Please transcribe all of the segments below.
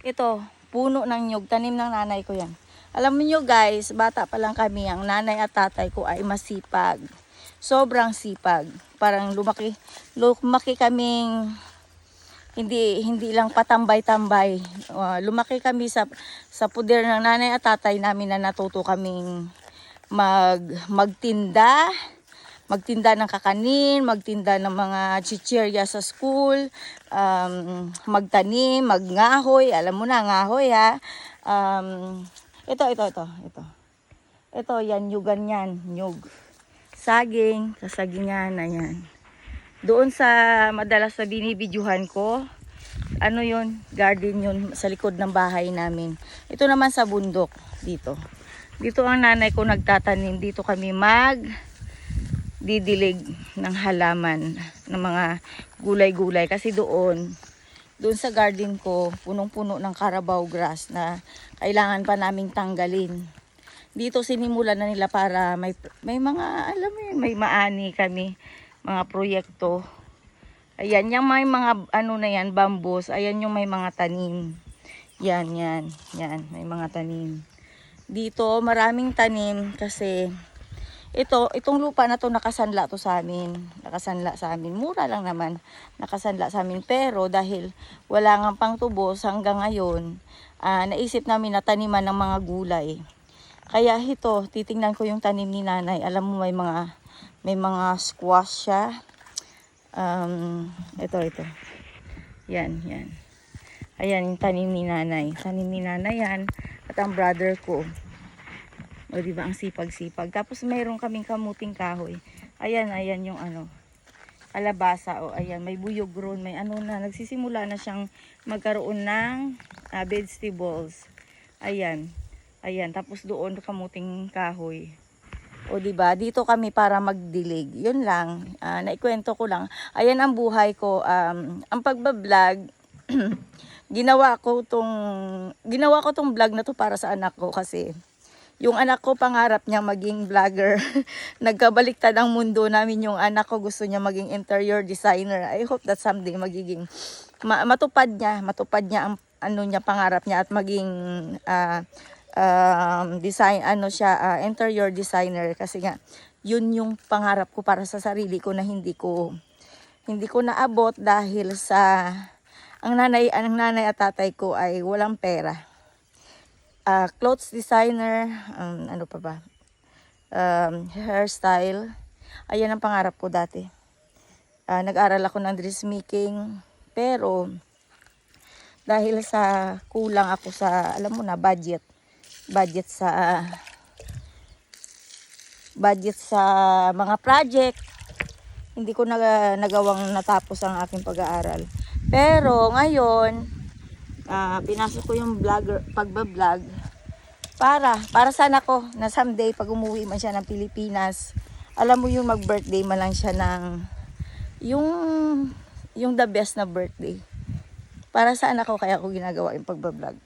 Ito, puno ng nyug. Tanim ng nanay ko yan. Alam niyo guys, bata pa lang kami, ang nanay at tatay ko ay masipag. Sobrang sipag. Parang lumaki kaming hindi lang patambay-tambay. Lumaki kami sa puder ng nanay at tatay namin na natuto kaming magtinda ng kakanin, magtinda ng mga chichirya sa school, magtanim, magngahoy. Alam mo na, ngahoy ha. Ito. Ito, yan, nyugan yan, nyug. Saging, kasagingan, ayan. Doon sa madalas na binibidyuhan ko, ano yun, garden yun sa likod ng bahay namin. Ito naman sa bundok, dito. Dito ang nanay ko nagtatanim, dito kami didilig ng halaman, ng mga gulay-gulay. Kasi doon sa garden ko, punong-puno ng Carabao grass na kailangan pa naming tanggalin. Dito sinimulan na nila para may mga, alam mo yun, may maani kami, mga proyekto. Ayan, yung may mga ano na yan, bambus. Ayan yung may mga tanim. Yan, may mga tanim. Dito, maraming tanim kasi itong lupa na to nakasanla to sa amin. Nakasanla sa amin. Mura lang naman nakasanla sa amin. Pero dahil wala nga pang tubos hanggang ngayon, naisip namin na taniman ng mga gulay. Kaya ito, titingnan ko yung tanim ni nanay. Alam mo, may mga squash siya. Ito. Yan. Ayan yung tanim ni nanay. Tanim ni nanay yan. At ang brother ko. O diba, ang sipag-sipag. Tapos mayroon kaming kamuting kahoy. Ayan yung kalabasa. O ayan, may buyog ron. May ano na, nagsisimula na siyang magkaroon ng vegetables. Ayan, tapos doon kamuting kahoy. O diba, dito kami para magdilig. Yun lang, naikwento ko lang. Ayan ang buhay ko. Ang pagbablog, ginawa ko tong vlog na to para sa anak ko kasi yung anak ko pangarap niya maging vlogger. Nagkabaliktad ang mundo namin. Yung anak ko gusto niya maging interior designer. I hope that someday magiging matupad niya ang pangarap niya at maging interior designer kasi nga yun yung pangarap ko para sa sarili ko na hindi ko naabot dahil sa ang nanay at tatay ko ay walang pera. Clothes designer, ano pa ba? Hairstyle. Ayan ang pangarap ko dati. Nag-aral ako ng dressmaking pero dahil sa kulang ako sa, alam mo na, budget sa mga project, hindi ko nagawang natapos ang aking pag-aaral. Pero ngayon, pinasok ko yung pagbablog para sana ko na someday pag umuwi man siya ng Pilipinas, alam mo yung mag-birthday man lang siya ng yung the best na birthday. Para sa anak ko, kaya ko ginagawa yung pagbablog.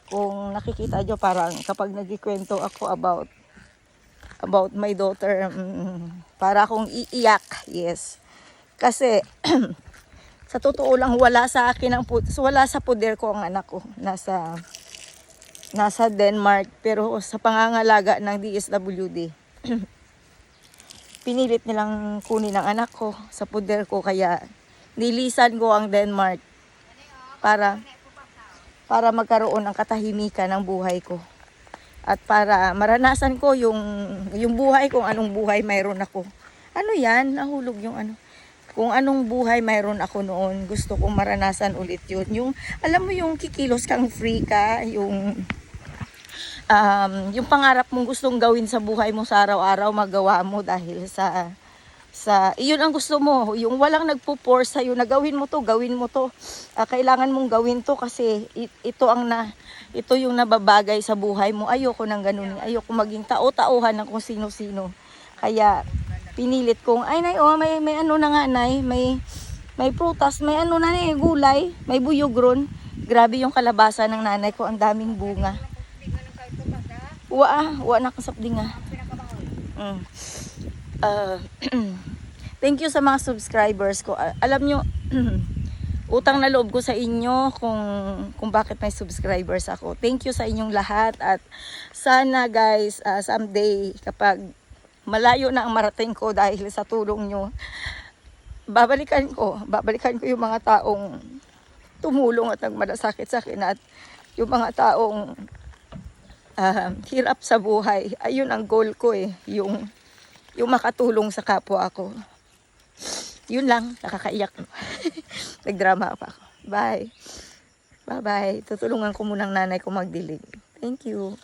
Kung nakikita nyo, parang kapag nagkikwento ako about my daughter, para akong iiyak. Yes. Kasi sa totoo lang, wala sa poder ko ang anak ko. Nasa Denmark, pero sa pangangalaga ng DSWD. Pinilit nilang kunin ang anak ko sa poder ko, kaya nilisan ko ang Denmark para magkaroon ng katahimikan ng buhay ko. At para maranasan ko yung buhay, kung anong buhay mayroon ako. Ano yan? Nahulog yung ano. Kung anong buhay mayroon ako noon, gusto kong maranasan ulit yun. Yung, alam mo yung kikilos kang free ka, yung pangarap mong gustong gawin sa buhay mo sa araw-araw, magawa mo dahil sa iyon ang gusto mo, yung walang nagpo-force sa'yo na gawin mo to. Kailangan mong gawin to kasi ito yung nababagay sa buhay mo. Ayoko nang ganun. Ayoko maging tao-tauhan ng kung sino-sino. Kaya pinilit kong, ay nay, may ano na nga nay, may prutas, may ano na nay, gulay, may buyog ron. Grabe yung kalabasa ng nanay ko, ang daming bunga. Wa nakasapdi nga. Thank you sa mga subscribers ko. Alam nyo, utang na loob ko sa inyo kung bakit may subscribers ako. Thank you sa inyong lahat at sana guys, someday kapag malayo na ang marating ko dahil sa tulong nyo, babalikan ko yung mga taong tumulong at nagmalasakit sa akin at yung mga taong hirap sa buhay. Ayun ang goal ko yung makatulong sa kapwa ko. Yun lang, nakakaiyak. Nagdrama pa ako. Bye. Bye-bye. Tutulungan ko munang nanay ko magdilig. Thank you.